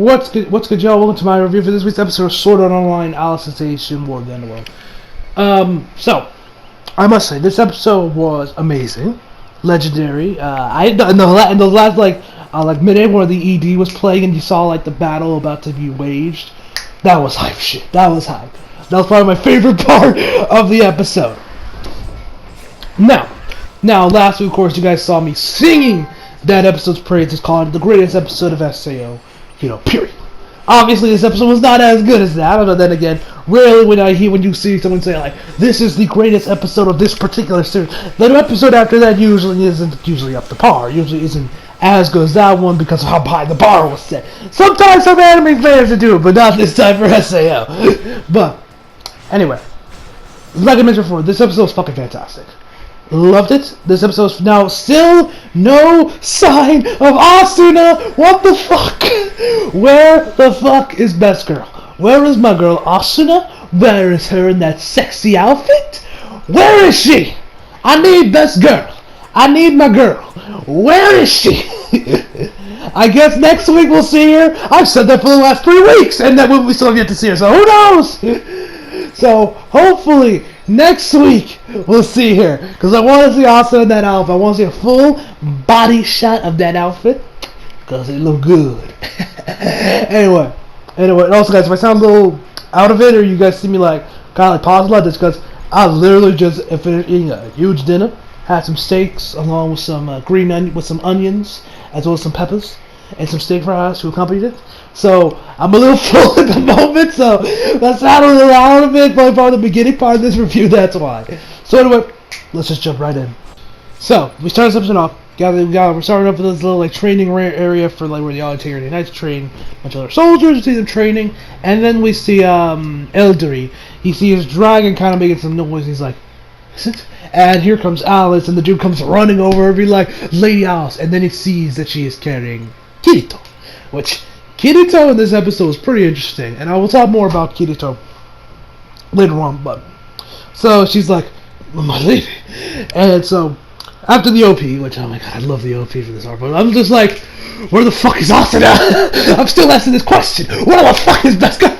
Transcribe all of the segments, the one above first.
What's good, y'all? Welcome to my review for this week's episode of Sword Art Online Alicization War of the Underworld. So, I must say, this episode was amazing. Legendary. In the last, minute where the ED was playing and you saw, the battle about to be waged, that was hype shit. That was hype. That was probably my favorite part of the episode. Now, last week, of course, you guys saw me singing that episode's praises, calling it the greatest episode of SAO. Period. Obviously, this episode was not as good as that. But then again, rarely when you see someone say this is the greatest episode of this particular series, the episode after that usually isn't up to par. Usually isn't as good as that one because of how high the bar was set. Sometimes some anime fans do, but not this time for SAO. But anyway, like I mentioned before, this episode was fucking fantastic. Loved it. This episode's now still no sign of Asuna. What the fuck? Where the fuck is Best Girl? Where is my girl Asuna? Where is her in that sexy outfit? Where is she? I need Best Girl. I need my girl. Where is she? I guess next week we'll see her. I've said that for the last 3 weeks, and that we still have yet to see her. So who knows? So hopefully next week we'll see her, because I want to see Asuna in that outfit. I want to see a full body shot of that outfit, because it look good. anyway, and also guys, if I sound a little out of it, or you guys see me pause a lot, that's because I literally just finished eating a huge dinner. Had some steaks along with some with some onions, as well as some peppers, and some steak fries to accompany it. So I'm a little full at the moment, so that sounded a little out of it, probably part of the beginning part of this review, that's why. So anyway, let's just jump right in. So, we start this episode off, we're starting off with this little training area for where the Alicization Knights train a bunch of other soldiers. We see them training, and then we see Eldari. He sees his dragon kind of making some noise, he's like, is it? And here comes Alice, and the dude comes running over and be like, Lady Alice, and then he sees that she is carrying Kirito, which Kirito in this episode is pretty interesting, and I will talk more about Kirito later on, but so she's like, my lady, and so after the OP, which, oh my god, I love the OP for this arc, but I'm just like, where the fuck is Asuna? I'm still asking this question. Where the fuck is Best Girl?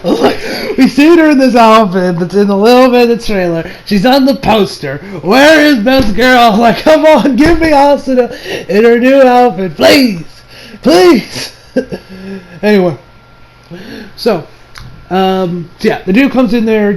We see her in this outfit that's in a little bit of the trailer. She's on the poster. Where is Best Girl? Come on, give me Asuna in her new outfit, please, please. Anyway, so the dude comes in there,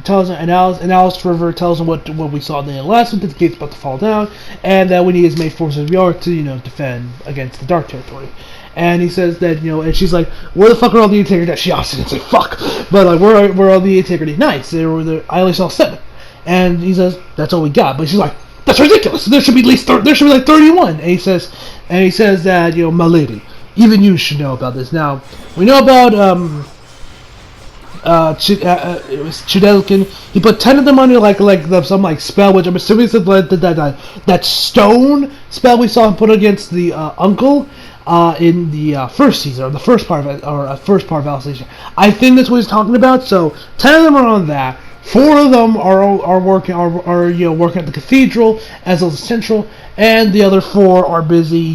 tells him, and Alice River tells him what we saw in the last one, that the gate's about to fall down, and that we need his main forces of York to defend against the Dark Territory. And he says that and she's like, where the fuck are all the Integrity Knights? She asked and say fuck, but where are all the Integrity Knights? I only saw 7, and he says that's all we got. But she's like, that's ridiculous. There should be at least 31. And he says that my lady, even you should know about this. Now, we know about it was Chidelkin. He put 10 of them under some spell, which I'm assuming is that stone spell we saw him put against the uncle in the first season, or the first part of Alicization. I think that's what he's talking about. So 10 of them are on that. 4 of them are working at the cathedral as well as the central, and the other 4 are busy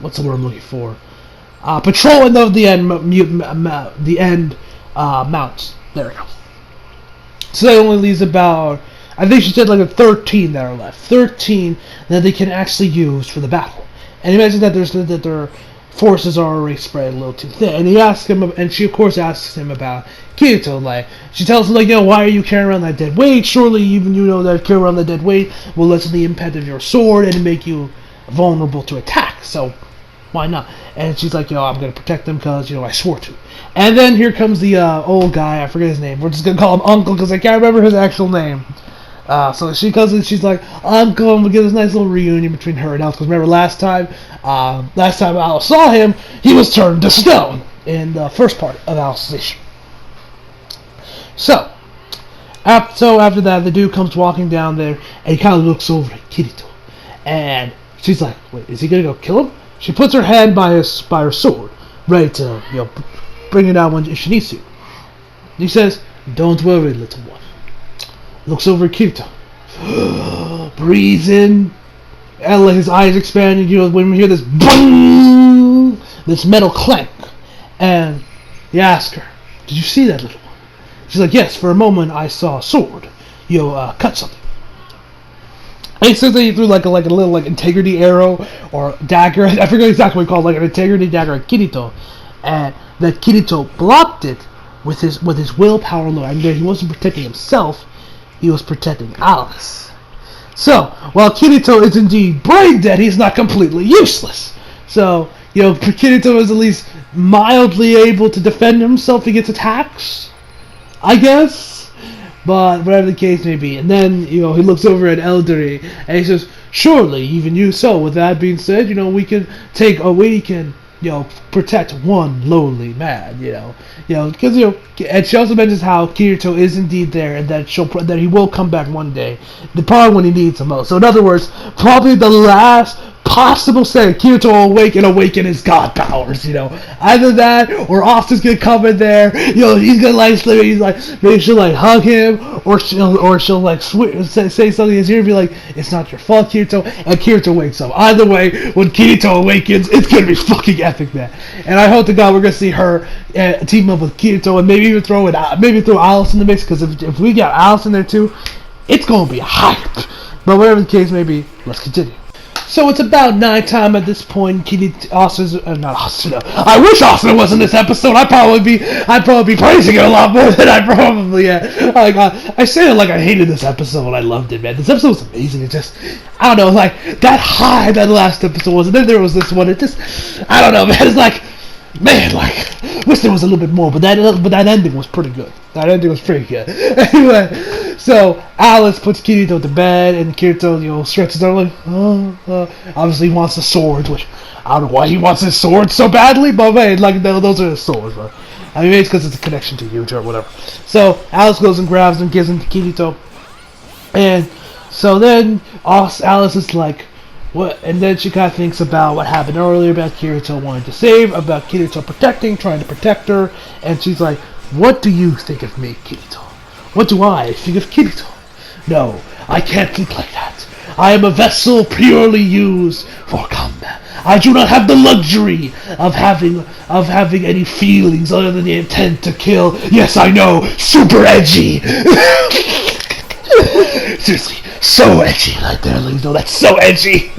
what's the word I'm looking for? Patrolling of the end mounts. There we go. So that only leaves about, I think she said 13 that are left. 13 that they can actually use for the battle. And imagine that their forces are already spread a little too thin. And he asks him, and she of course asks him about Kirito. She tells him why are you carrying around that dead weight? Surely even you know that carrying around the dead weight will lessen the impact of your sword and make you vulnerable to attack. So why not? And she's like, I'm going to protect them because, I swore to. And then here comes the old guy. I forget his name. We're just going to call him Uncle because I can't remember his actual name. So she comes in, she's like, Uncle, and we get this nice little reunion between her and Alice. Because remember last time Alice saw him, he was turned to stone in the first part of Alicization. So after that, the dude comes walking down there, and he kind of looks over at Kirito. And she's like, wait, is he going to go kill him? She puts her hand by her sword, ready to, bring it out if she needs to. He says, don't worry, little one. Looks over at Kirito. Breathe in and like his eyes expand, and when we hear this boom, this metal clank, and he asks her, "Did you see that, little one?" She's like, "Yes, for a moment I saw a sword. Cut something." And he says that he threw like a little integrity arrow or dagger. I forget exactly what he called, like an integrity dagger at Kirito, and that Kirito blocked it with his willpower alone. I mean, he wasn't protecting himself; he was protecting Alice. So while Kirito is indeed brain dead, he's not completely useless. So Kirito is at least mildly able to defend himself against attacks, I guess. But whatever the case may be, and then he looks over at Eldery and he says, "Surely, even you. So, with that being said, we can protect one lonely man. Because and she also mentions how Kirito is indeed there, and that he will come back one day, probably when he needs the most. So, in other words, probably the last possible saying, Kirito will awaken his god powers. Either that or Austin's gonna come in there. He's gonna maybe she'll hug him, or she'll say something in his ear and be like, "It's not your fault, Kirito," and Kirito wakes up. Either way, when Kirito awakens, it's gonna be fucking epic, man. And I hope to God we're gonna see her team up with Kirito, and maybe even throw Alice in the mix, because if we got Alice in there too, it's gonna be hype. But whatever the case may be, let's continue. So it's about nighttime at this point. Austin's not Austin. I wish Austin was in this episode. I'd probably be praising it a lot more than I probably am. I say it like I hated this episode. I loved it, man. This episode was amazing. It just, I don't know, that high that last episode was, and then there was this one. It just, I don't know, man. It's wish there was a little bit more, but that ending was pretty good. That ending was pretty good. Anyway, so Alice puts Kirito to bed, and Kirito, stretches out obviously he wants the swords, which I don't know why he wants his swords so badly, but man, those are his swords, bro. I mean, maybe it's because it's a connection to Yuja or whatever. So Alice goes and grabs them, gives them to Kirito, and so then Alice is like, what? And then she kind of thinks about what happened earlier about Kirito wanting to save, about Kirito trying to protect her, and she's like, "What do you think of me, Kirito? What do I think of Kirito? No, I can't think like that. I am a vessel purely used for combat. I do not have the luxury of having any feelings other than the intent to kill. Yes, I know, super edgy." Seriously, so edgy right there, ladies. No, that's so edgy.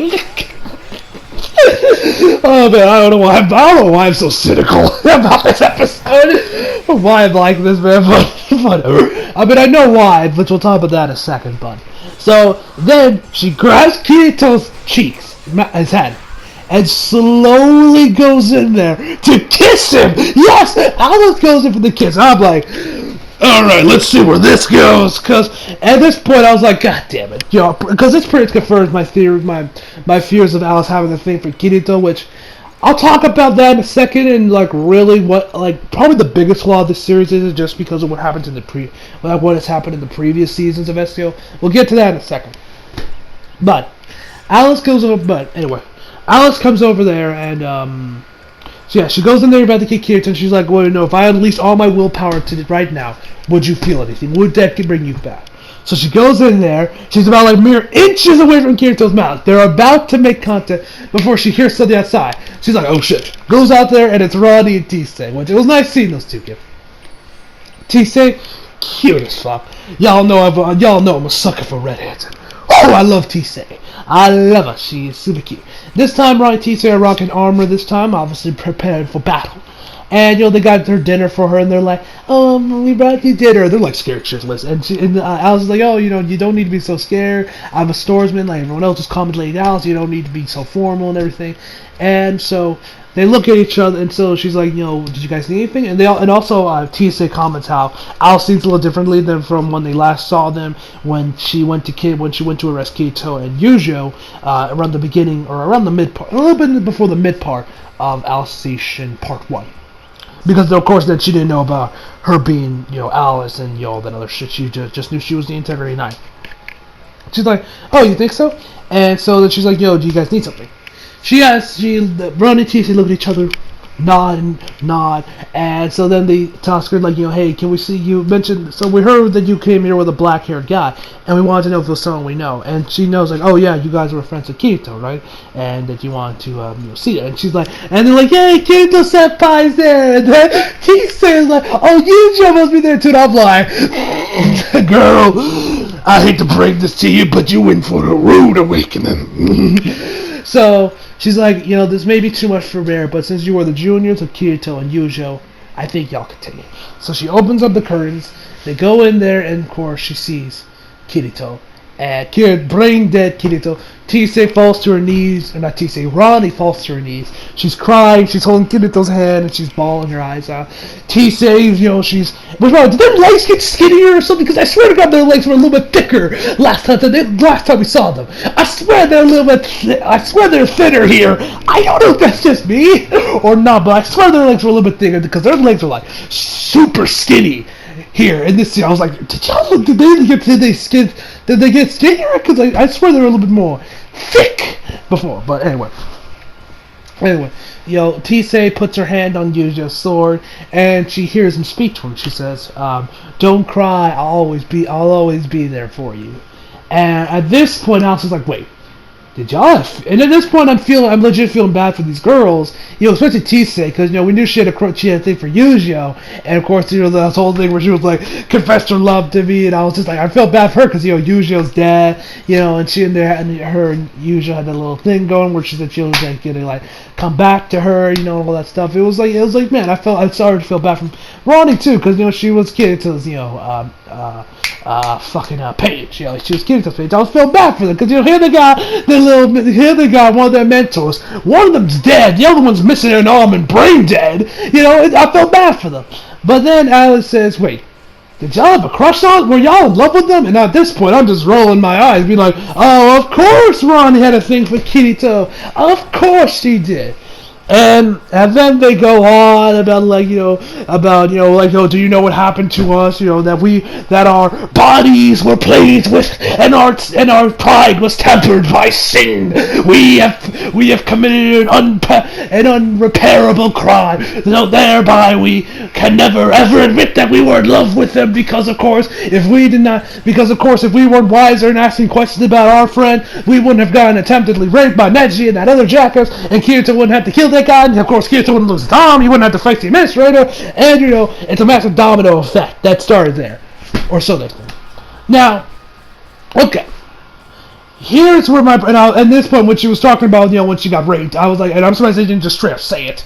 Oh man, I don't know why I'm so cynical about this episode. Or why I'm like this, man, but whatever. I mean, I know why, but we'll talk about that in a second, bud. So then she grabs Kirito's cheeks, his head, and slowly goes in there to kiss him. Yes, Alice goes in for the kiss. I'm like, alright, let's see where this goes, because at this point I was like, God damn it, because this pretty much confirms my fears of Alice having a thing for Kirito, which I'll talk about that in a second, and really what, probably the biggest flaw of this series is just because of what happens in what has happened in the previous seasons of SEO. We'll get to that in a second. But Alice comes over there, and so yeah, she goes in there about to kick Kirito, and she's like, well, if I unleashed all my willpower to it right now, would you feel anything? Would that bring you back? So she goes in there, she's about mere inches away from Kirito's mouth. They're about to make contact before she hears something outside. She's like, oh shit. Goes out there, and it's Ronnie and Tisei, which it was nice seeing those two kids. Tisei, cute as fuck. Y'all know I'm a sucker for redheads. Oh, I love Tisei. I love her. She is super cute. This time, Ronnie and Tisei are rocking armor this time, obviously prepared for battle. And, they got their dinner for her, and they're like, we brought you dinner. They're, scared shitless. And Alice is like, you don't need to be so scared. I'm a swordsman, like everyone else, just call me Lady Alice. You don't need to be so formal and everything. And so they look at each other, and so she's like, did you guys need anything? And also Tisei comments how Alice seems a little differently than from when they last saw them, when she went to arrest Kirito and Yujo, around the beginning, or around the mid part, a little bit before the mid part of Alicization Part 1. Because, of course, then she didn't know about her being, Alice and, that other shit. She just knew she was the Integrity 9. She's like, oh, you think so? And so then she's like, do you guys need something? Ron and Tisei look at each other, nod. And so then they toss her like, hey, can we see you mentioned? So we heard that you came here with a black-haired guy, and we wanted to know if it was someone we know. And she knows like, oh yeah, you guys were friends with Kirito, right? And that you want to see it. And she's like, and they're like, hey, Kirito senpai's there. And then he says like, oh, Yuji must be there too. And I'm like, girl, I hate to break this to you, but you in for a rude awakening. So she's like, this may be too much for Bear, but since you were the juniors of Kirito and Yujo, I think y'all can take it. So she opens up the curtains. They go in there, and of course she sees Kirito. And brain dead Kirito. Tisei falls to her knees, or not Tisei, Ronnie falls to her knees. She's crying, she's holding Kirito's hand, and she's bawling her eyes out. Tisei, she's... What's wrong? Did their legs get skinnier or something? Because I swear to God their legs were a little bit thicker last time we saw them. I swear they're a little bit... I swear they're thinner here. I don't know if that's just me or not, but I swear their legs were a little bit thicker because their legs are like super skinny. Here in this scene, I was like, did y'all look? Did they get skinnier? Because I swear they were a little bit more thick before. But anyway, Tisei puts her hand on Yujo's sword, and she hears him speak to him. She says, "Don't cry. I'll always be there for you." And at this point, Alice is like, "Wait, did y'all?" And at this point, I'm legit feeling bad for these girls, especially Tisei, because we knew she had a thing for Yujo, and of course, this whole thing where she was like confessed her love to me, and I was just like, I felt bad for her because Yujo's dead, and she and her and Yujo had that little thing going where she said she was like gonna like come back to her, all that stuff. It was like man, I started to feel bad for Ronnie too, because she was Kirito's page, she was Kirito's page. I was feeling bad for them because here they got one of their mentors. One of them's dead. The other one's missing an arm and brain dead. I felt bad for them. But then Alice says, "Wait, did y'all have a crush on? Were y'all in love with them?" And at this point, I'm just rolling my eyes, being like, "Oh, of course, Ronnie had a thing for Kirito. Of course she did." And then they go on about do you know what happened to us? That our bodies were played with, and our pride was tempered by sin. We have committed an unrepairable crime. So thereby we can never ever admit that we were in love with them, because of course if we weren't wiser and asking questions about our friend, we wouldn't have gotten attemptedly raped by Neji and that other jackass, and Kirito wouldn't have to kill that guy, and of course Kirito wouldn't lose his arm, he wouldn't have to fight the administrator, and it's a massive domino effect that started there, or so they think. Now, okay, here's where at this point when she was talking about when she got raped, I was like, and I'm surprised they didn't just straight up say it.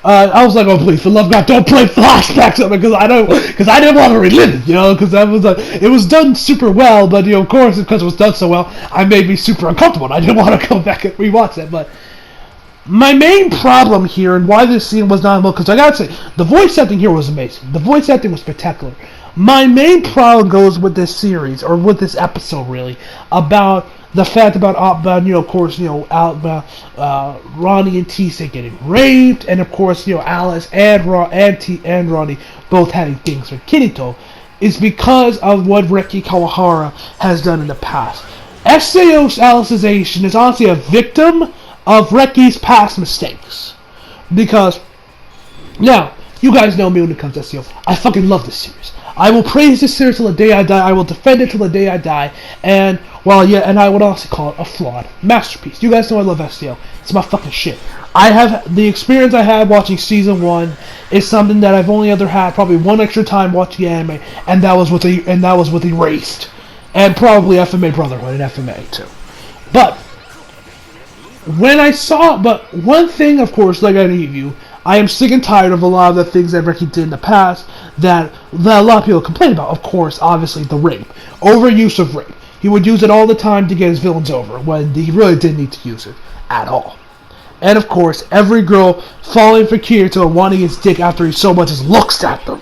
I was like, oh please, for love of God, don't play flashbacks of it, because I didn't want to relive it, because I was like, it was done super well, but of course because it was done so well, I made me super uncomfortable, and I didn't want to go back and rewatch it. But my main problem here, and why this scene was not well, because I gotta say, the voice acting here was amazing. The voice acting was spectacular. My main problem goes with this series, or with this episode really, about the fact about Ronnie and Tisei getting raped, and of course, Alice and Ronnie both having things with Kirito, is because of what Reki Kawahara has done in the past. SAO's Alicization is honestly a victim of Reki's past mistakes. Because, now, you guys know me when it comes to SEO. I fucking love this series. I will praise this series till the day I die. I will defend it till the day I die. And I would also call it a flawed masterpiece. You guys know I love SEO. It's my fucking shit. The experience I had watching season 1 is something that I've only ever had probably one extra time watching anime, and that was with Erased, and probably FMA Brotherhood and FMA too. But one thing, of course, like any of you, I am sick and tired of a lot of the things that Reki did in the past that a lot of people complain about. Of course, obviously, the rape. Overuse of rape. He would use it all the time to get his villains over, when he really didn't need to use it at all. And of course, every girl falling for Kirito and wanting his dick after he so much as looks at them.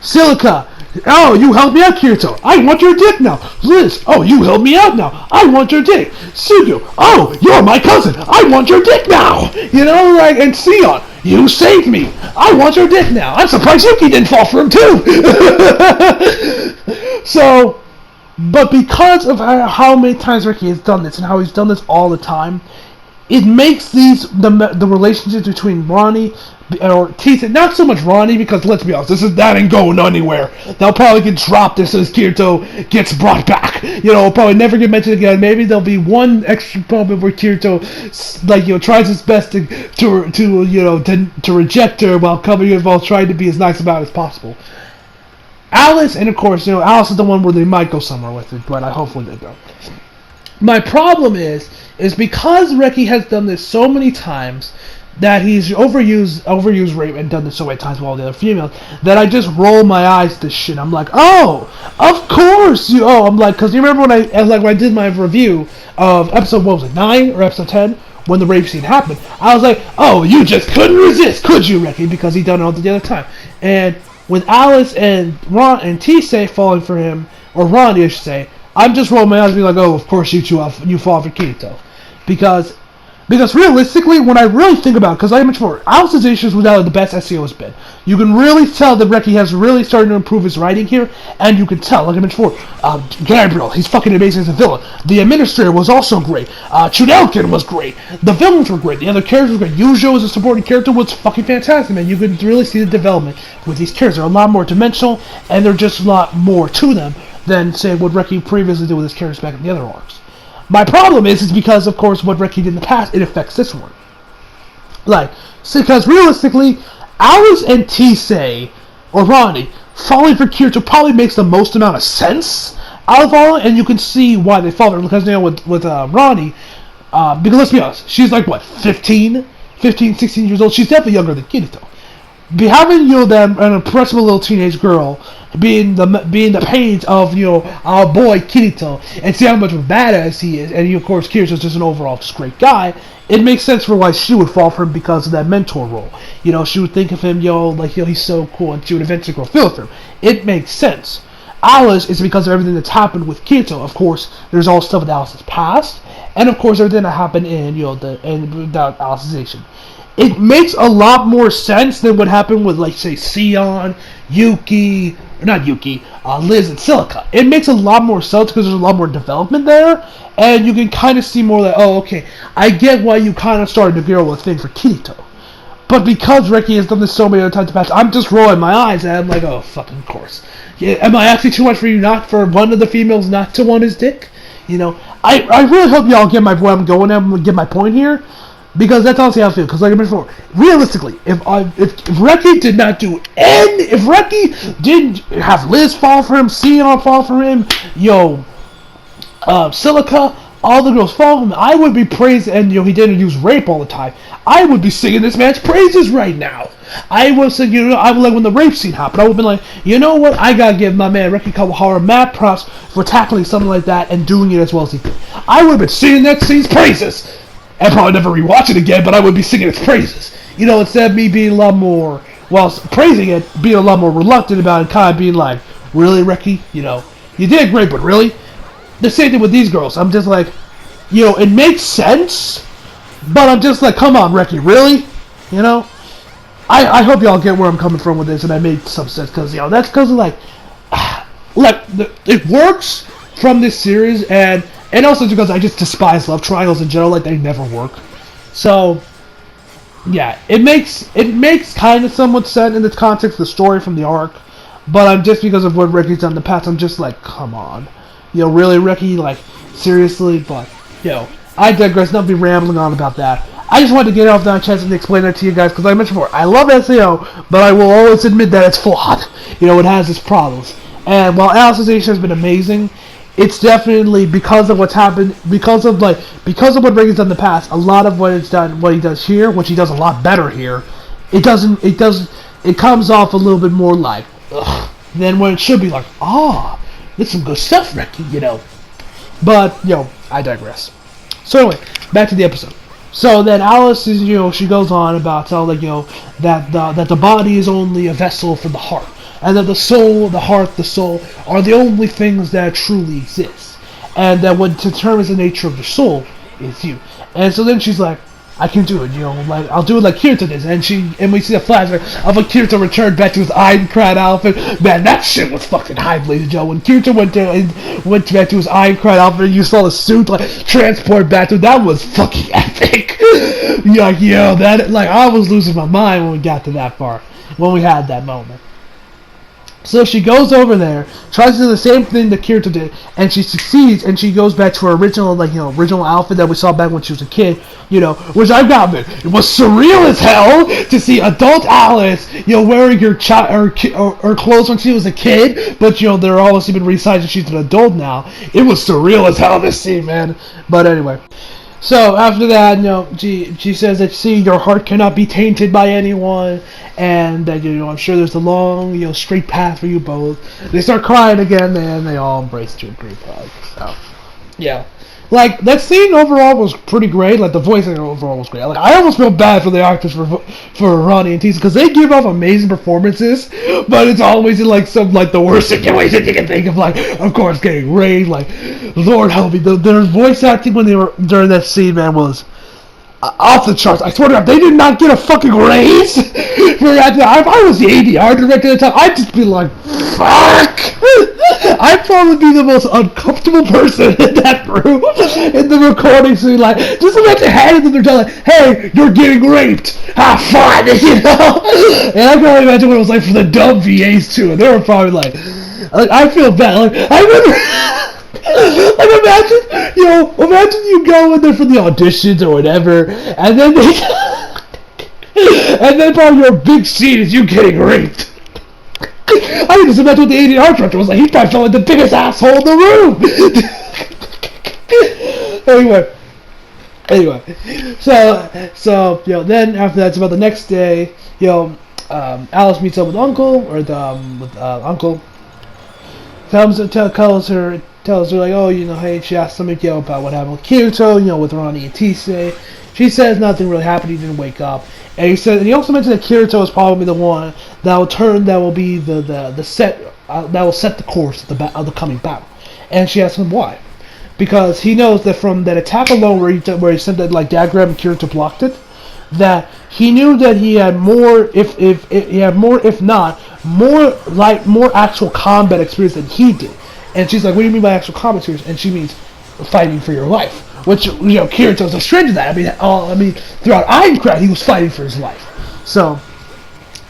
Silica, oh, you helped me out, Kirito. I want your dick now. Liz, oh, you helped me out now. I want your dick. Sugu, oh, you're my cousin. I want your dick now. And Sion, you saved me. I want your dick now. I'm surprised Yuki didn't fall for him too. But because of how many times Reki has done this, and how he's done this all the time, it makes the relationships between Ronnie or Tisa, not so much Ronnie, because let's be honest, that ain't going anywhere. They'll probably get dropped as soon as Kirito gets brought back. Probably never get mentioned again. Maybe there'll be one extra moment where Kirito, tries his best to reject her while trying to be as nice about it as possible. Alice, and of course, Alice is the one where they might go somewhere with it, but I hopefully they don't. My problem is because Reki has done this so many times, that he's overused rape and done this so many times with all the other females, that I just roll my eyes at this shit. I'm like, oh, of course I'm like, because you remember when I did my review of episode, what was it, 9 or episode 10, when the rape scene happened, I was like, oh, you just couldn't resist, could you, Reki? Because he done it all the other time. And with Alice and Ron and Tisei falling for him, or Ronnie, I should say, I'm just rolling my eyes and be like, oh, of course you fall for Kirito. Because realistically, when I really think about it, because I mentioned before, Alicization is without the best SEO has been. You can really tell that Reki has really started to improve his writing here, and you can tell, like I mentioned before, Gabriel, he's fucking amazing as a villain. The Administrator was also great. Chudelkin was great. The villains were great. The other characters were great. Yujo as a supporting character was fucking fantastic, man. You can really see the development with these characters. They're a lot more dimensional, and they're just a lot more to them than, say, what Reki previously did with his characters back in the other arcs. My problem is because, of course, what Reki did in the past, it affects this one. Because realistically, Alice and Tisei, or Ronnie, falling for Kirito probably makes the most amount of sense out of all, and you can see why they fall for it, because with Ronnie, because let's be honest, she's like, what, 15, 16 years old? She's definitely younger than Kirito. Having an impressive little teenage girl being the page of our boy Kirito, and see how much of a badass he is, and of course Kirito's just an overall just great guy. It makes sense for why she would fall for him because of that mentor role. She would think of him he's so cool, and she would eventually grow feel for him. It makes sense. Alice is because of everything that's happened with Kirito. Of course, there's all stuff with Alice's past, and of course everything that happened in without Alicization. It makes a lot more sense than what happened with, say, Sion, Yuki, Liz, and Silica. It makes a lot more sense because there's a lot more development there, and you can kind of see more like, oh, okay, I get why you kind of started to go with a thing for Kirito. But because Reki has done this so many other times in the past, I'm just rolling my eyes, and I'm like, oh, fucking course. Yeah, am I asking too much for one of the females not to want his dick? I really hope y'all get where I'm going and get my point here. Because that's honestly how I feel. Because like I mentioned before, realistically, if Reki did not do if Reki didn't have Liz fall for him, Sion fall for him, Silica, all the girls fall for him, I would be praising, and he didn't use rape all the time, I would be singing this man's praises right now. I would say, I would like when the rape scene happened, I would have been like, you know what, I gotta give my man Reki Kawahara mad props for tackling something like that and doing it as well as he did. I would have been singing that scene's praises. I'd probably never rewatch it again, but I would be singing its praises. Instead of me being a lot more, whilst praising it, being a lot more reluctant about it, kind of being like, really, Reki? You did great, but really? The same thing with these girls. I'm just like, it makes sense, but I'm just like, come on, Reki, really? I hope y'all get where I'm coming from with this, and I made some sense, because, that's because of, it works from this series, and also because I just despise love triangles in general, they never work. So, yeah, it makes kind of somewhat sense in the context of the story from the arc, but I'm just because of what Reki's done in the past, I'm just like, come on. Really, Reki, seriously? But, I digress, not be rambling on about that. I just wanted to get off that chance and explain that to you guys, because like I mentioned before, I love SEO, but I will always admit that it's flawed. It has its problems. And while Alicization has been amazing, it's definitely because of what's happened, because of what Reki's done in the past. A lot of what he does here, which he does a lot better here, it comes off a little bit more like, ugh, than when it should be like, it's some good stuff, Reki, But I digress. So anyway, back to the episode. So then Alice is, she goes on about telling that the body is only a vessel for the heart. And that the soul, the heart, the soul are the only things that truly exist. And that what determines the nature of the soul is you. And so then she's like, I can do it, I'll do it like Kirito did. And we see a flashback of when Kirito returned back to his Ironclad outfit. Man, that shit was fucking hype, ladies and gentlemen. When Kirito went back to his Ironclad outfit, and you saw the suit transport back to him. That was fucking epic. Like, yo, that, like, I was losing my mind when we got to that part, when we had that moment. So she goes over there, tries to do the same thing that Kirito did, and she succeeds, and she goes back to her original, like, original outfit that we saw back when she was a kid, which I've got it. It was surreal as hell to see adult Alice, wearing her clothes when she was a kid, but, they're obviously been resized and she's an adult now. It was surreal as hell, this scene, man. But anyway. So after that, she says that, see, your heart cannot be tainted by anyone, and that, I'm sure there's a long, straight path for you both. They start crying again, and they all embrace to a group hug. So, yeah. Like, that scene overall was pretty great. Like, the voice overall was great. Like, I almost feel bad for the actors for Ronnie and Tisa, because they give off amazing performances, but it's always in, like, some, like, the worst situation you can think of. Like, of course, getting raped. Like, Lord help me. Their voice acting when they were during that scene, man, was off the charts. I swear to God, they did not get a fucking raise for that. If I was the ADR director at the time, I'd just be like, fuck! I'd probably be the most uncomfortable person in that room in the recording scene. Like, just imagine handing them their telling, like, hey, you're getting raped. Have fun, And I can only imagine what it was like for the dub VAs too. And they were probably like I feel bad. Like, I remember. Like, imagine you go in there for the auditions or whatever, and then and then probably your big scene is you getting raped. I can just imagine what the ADR director was like. He probably felt like the biggest asshole in the room. Anyway, so then after that, it's about the next day. Alice meets up with Uncle, or Uncle. Tells her like, oh, hey, she asked him about what happened with Kirito, with Ronnie and Tise. She says nothing really happened. He didn't wake up, and he also mentioned that Kirito is probably the one that will be the set that will set the course of the coming battle. And she asked him why, because he knows that from that attack alone where he sent that like diagram and Kirito blocked it, that he knew that he had more, if not more actual combat experience than he did. And she's like, what do you mean by actual combat experience? And she means fighting for your life. Which, Kirito's a stranger to that. I mean, throughout Aincrad, he was fighting for his life. So,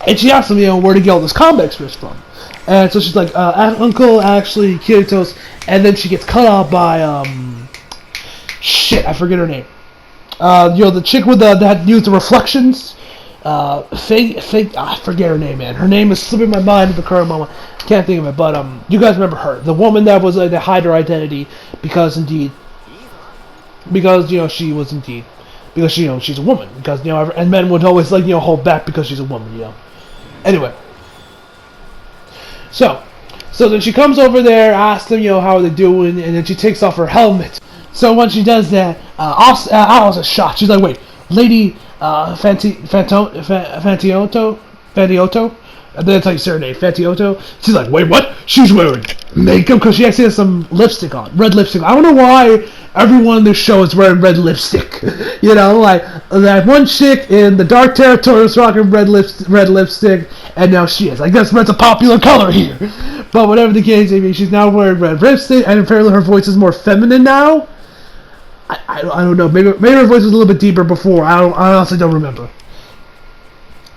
and she asked him, where to get all this combat experience from. And so she's like, Uncle, actually, Kirito's. And then she gets cut off by, I forget her name. The chick with that used the reflections. I forget her name, man. Her name is slipping my mind at the current moment. Can't think of it, but you guys remember her, the woman that was to hide her identity because she was indeed because she's a woman, because and men would always hold back because she's a woman, Anyway, so then she comes over there, asks them how are they doing, and then she takes off her helmet. So when she does that, Alice is shocked. She's like, wait, Lady Fantioto? And then I tell you her name, Fantioto. She's like, wait, what? She's wearing makeup because she actually has some lipstick on, red lipstick. I don't know why everyone in this show is wearing red lipstick. Like that one chick in the Dark Territory was rocking red lipstick, and now she is. I guess that's a popular color here. But whatever the case, she's now wearing red lipstick, and apparently her voice is more feminine now. I don't know. Maybe her voice was a little bit deeper before. I honestly don't remember.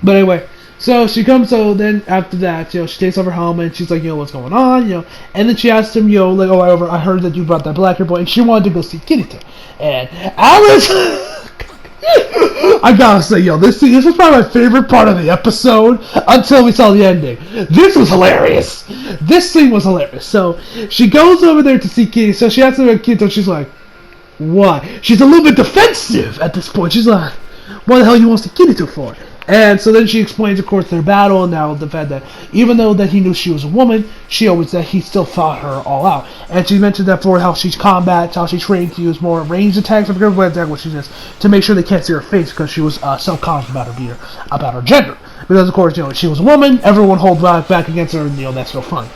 But anyway, so she comes. So then after that, she takes off her helmet. And she's like, what's going on? And then she asked him, like, oh, I heard that you brought that black hair boy, and she wanted to go see Kirito. And Alice, I gotta say, this was probably my favorite part of the episode until we saw the ending. This was hilarious. This scene was hilarious. So she goes over there to see Kirito. So she asks him about Kirito. She's like, why? She's a little bit defensive at this point. She's like, what the hell you want to get into for? And so then she explains, of course, their battle, and now the fact that even though that he knew she was a woman, he still fought her all out. And she mentioned that for how she's combats, how she's trained to use more ranged attacks, I forget what she says, to make sure they can't see her face because she was self-conscious about her gender. Because of course, she was a woman, everyone holds back against her, and that's no fun.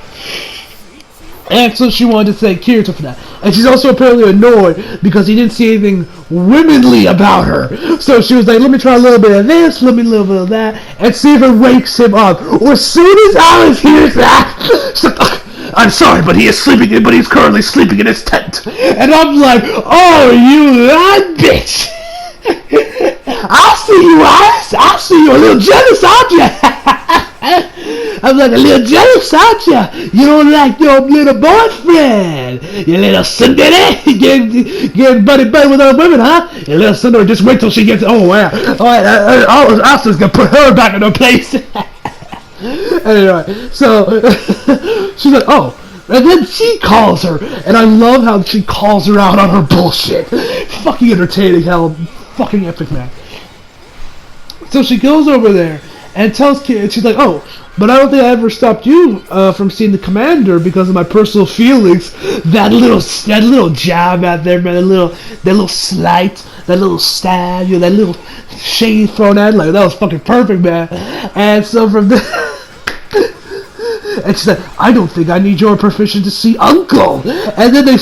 And so she wanted to thank Kirito for that. And she's also apparently annoyed because he didn't see anything womanly about her. So she was like, let me try a little bit of this, let me a little bit of that, and see if it wakes him up. Or as soon as Alice hears that, she's like, I'm sorry, but he's currently sleeping in his tent. And I'm like, oh, you that bitch. see you, Alice. I see you a little jealous, aren't you? I'm like, a little jealous, aren't you? You don't like your little boyfriend. You little Cinderella. Getting buddy-buddy with other women, huh? You little Cinderella, just wait till she gets, oh, wow. All right, Alice's going to put her back in her place. Anyway, so she's like, oh. And then she calls her, and I love how she calls her out on her bullshit. Fucking entertaining, hell, fucking epic, man. So she goes over there and tells Kid, she's like, oh, but I don't think I ever stopped you from seeing the commander because of my personal feelings. That little jab out there, man, that little slight, that little stab, that little shade thrown at, like, that was fucking perfect, man. And so from there. And she said, I don't think I need your permission to see Uncle. And then they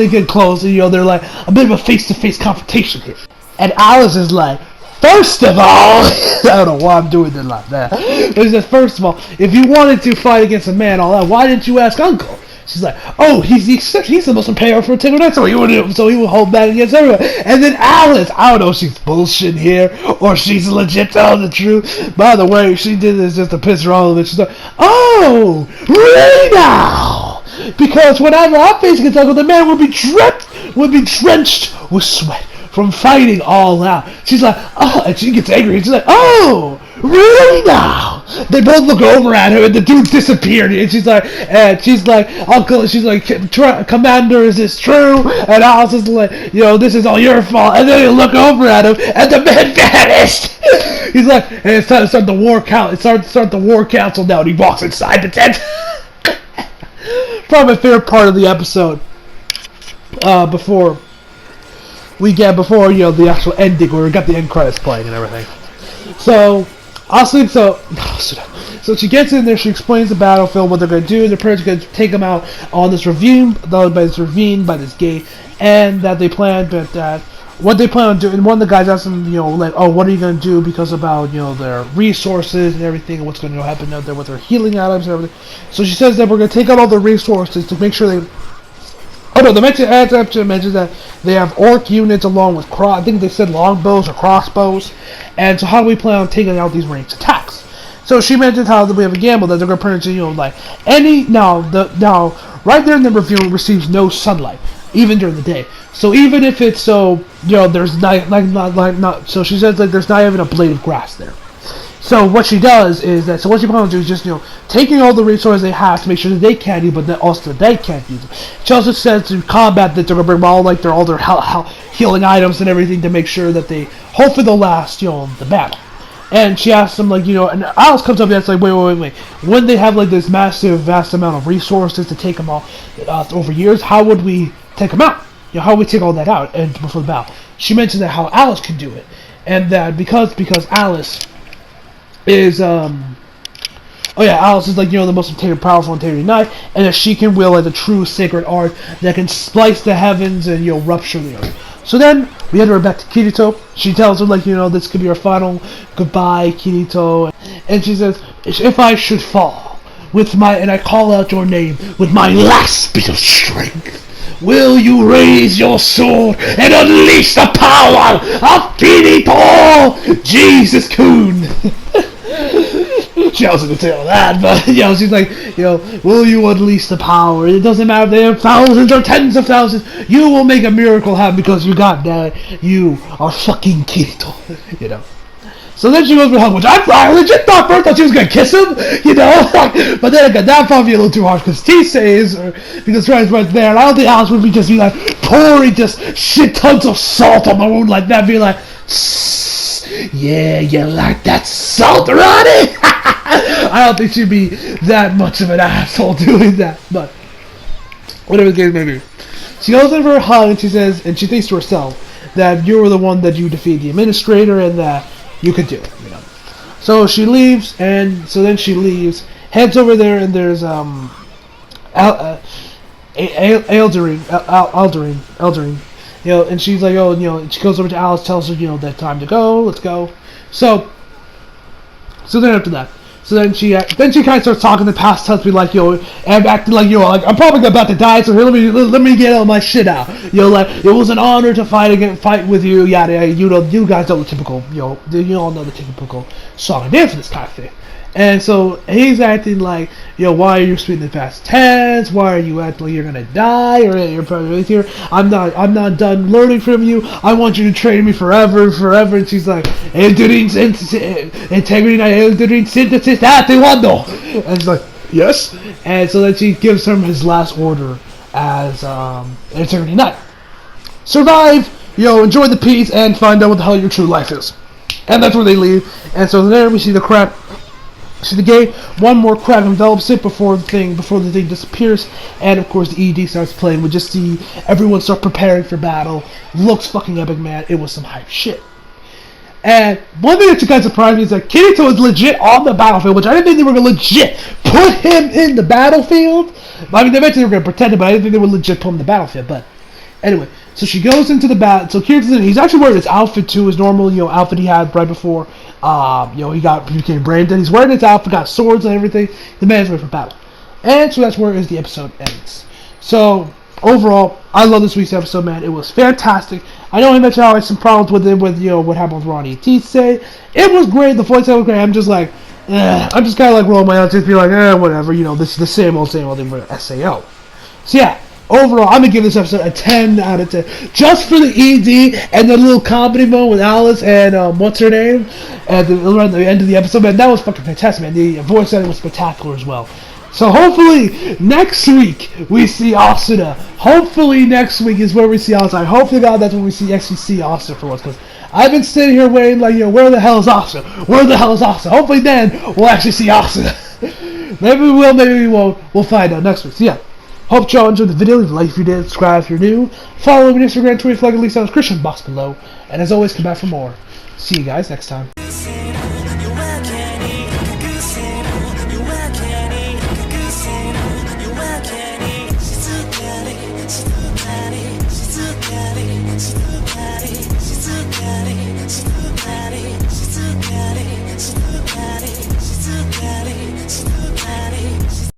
get close, and they're like a bit of a face-to-face confrontation here. And Alice is like, first of all, I don't know why I'm doing it like that. But he says, first of all, if you wanted to fight against a man, all that, why didn't you ask Uncle? She's like, oh, he's the most powerful Tigger, so he would hold back against everyone. And then Alice, I don't know if she's bullshitting here or she's legit telling the truth. By the way, she did this just to piss her off a little bit. She's like, oh, really now? Because whenever I face against Uncle, the man would be drenched with sweat from fighting all out. She's like, oh, and she gets angry. She's like, oh, really now? They both look over at her, and the dude disappeared. And she's like, Uncle, she's like, Commander, is this true? And Alice is like, this is all your fault. And then they look over at him, and the man vanished. He's like, and it's time to start the war council. It's time to start the war council now. And he walks inside the tent. Probably my favorite part of the episode. Before the actual ending where we got the end credits playing and everything. So she gets in there, she explains the battlefield, what they're going to do, and the parents are going to take them out on this ravine, by this gate, and that they plan, what they plan on doing, and one of the guys asks them, oh, what are you going to do because about, their resources and everything, and what's going to happen out there with their healing items and everything. So she says that we're going to take out all the resources to make sure they... Oh no, the episode mentions that they have orc units along with I think they said longbows or crossbows. And so how do we plan on taking out these ranged attacks? So she mentions how we have a gamble that they're going to put into, right there in the ravine receives no sunlight, even during the day. So even if it's there's not so she says that there's not even a blade of grass there. So what she does is that, what she plans to do is just, taking all the resources they have to make sure that they can use, but then also that they can't use them. She also says to combat that they're going to bring all their healing items and everything to make sure that hopefully they'll last, the battle. And she asks them, and Alice comes up and it's like, wait. When they have, this vast amount of resources to take them all over years, how would we take them out? How would we take all that out and before the battle? She mentioned that how Alice can do it. And that because Alice... Alice is the most powerful integrity knife, and that she can wield the true sacred art that can splice the heavens and rupture the earth. So then we head her back to Kirito. She tells her this could be our final goodbye, Kirito, and she says, if I should fall and I call out your name with my last bit of strength, will you raise your sword and unleash the power of Kirito Jesus-kun? She also didn't say all that, but she's like, will you unleash the power? It doesn't matter if they have thousands or tens of thousands. You will make a miracle happen because you got that. You are fucking Kirito, So then she goes for a hug, which I legit thought she was gonna kiss him, But then I got that probably a little too harsh because T says, because right there, and I don't think Alice would be pouring just shit tons of salt on my wound like that, be like, yeah, you like that salt, Ronnie? I don't think she'd be that much of an asshole doing that, but whatever the case may be. She goes in for a hug and she says, and she thinks to herself that you were the one that you defeated the administrator and that you could do it, So she leaves, and so then she leaves, heads over there, and there's Eldering, and she's like, and she goes over to Alice, tells her, that time to go, let's go. So then after that, So then she kind of starts talking to past husband like, yo, and acting like, yo, like I'm probably about to die, so here, let me get all my shit out. Yo, like it was an honor to fight with you, yada yada. You guys know the typical, you all know the typical song and dance for this kind of thing. And so he's acting like, yo, why are you speaking in past tense? Why are you acting like you're gonna die or you're probably here? I'm not done learning from you. I want you to train me forever. And she's like, integrity synthesis atuando. And he's like, yes. And so then she gives him his last order as Integrity Knight. Survive, enjoy the peace, and find out what the hell your true life is. And that's where they leave. And so there we see the crap. So the game, one more crap envelops it before the thing disappears, and of course the ED starts playing. We just see everyone start preparing for battle. Looks fucking epic, man. It was some hype shit. And one thing that kind of surprised me is that Kirito is legit on the battlefield, which I didn't think they were going to legit put him in the battlefield. I mean, they mentioned they were going to pretend it, but I didn't think they would legit put him in the battlefield. But anyway, so she goes into the battle. So Kirito's he's actually wearing his outfit too, his normal outfit he had right before. He became Brandon. He's wearing his outfit, got swords and everything. The man's ready for battle. And so that's where the episode ends. So overall, I love this week's episode, man. It was fantastic. I know I mentioned how I had some problems with it, with what happened with Ronnie and Tise. It was great. The voice was great. I'm just like, I'm just kind of like rolling my eyes, just be like, whatever. This is the same old thing for SAO. So yeah. Overall, I'm going to give this episode a 10 out of 10. Just for the ED and the little comedy moment with Alice and, what's her name? At around the end of the episode, man, that was fucking fantastic, man. The voice acting was spectacular as well. So hopefully, next week, we see Asuna. Hopefully, next week is where we see Asuna. I hope to God that's when we actually see Asuna for once, because I've been sitting here waiting like, where the hell is Asuna? Where the hell is Asuna? Hopefully then, we'll actually see Asuna. Maybe we will, maybe we won't. We'll find out next week. So yeah. Hope y'all enjoyed the video. Leave a like if you did, subscribe if you're new. Follow me on Instagram, Twitter, flag, and link down in the description box below. And as always, come back for more. See you guys next time.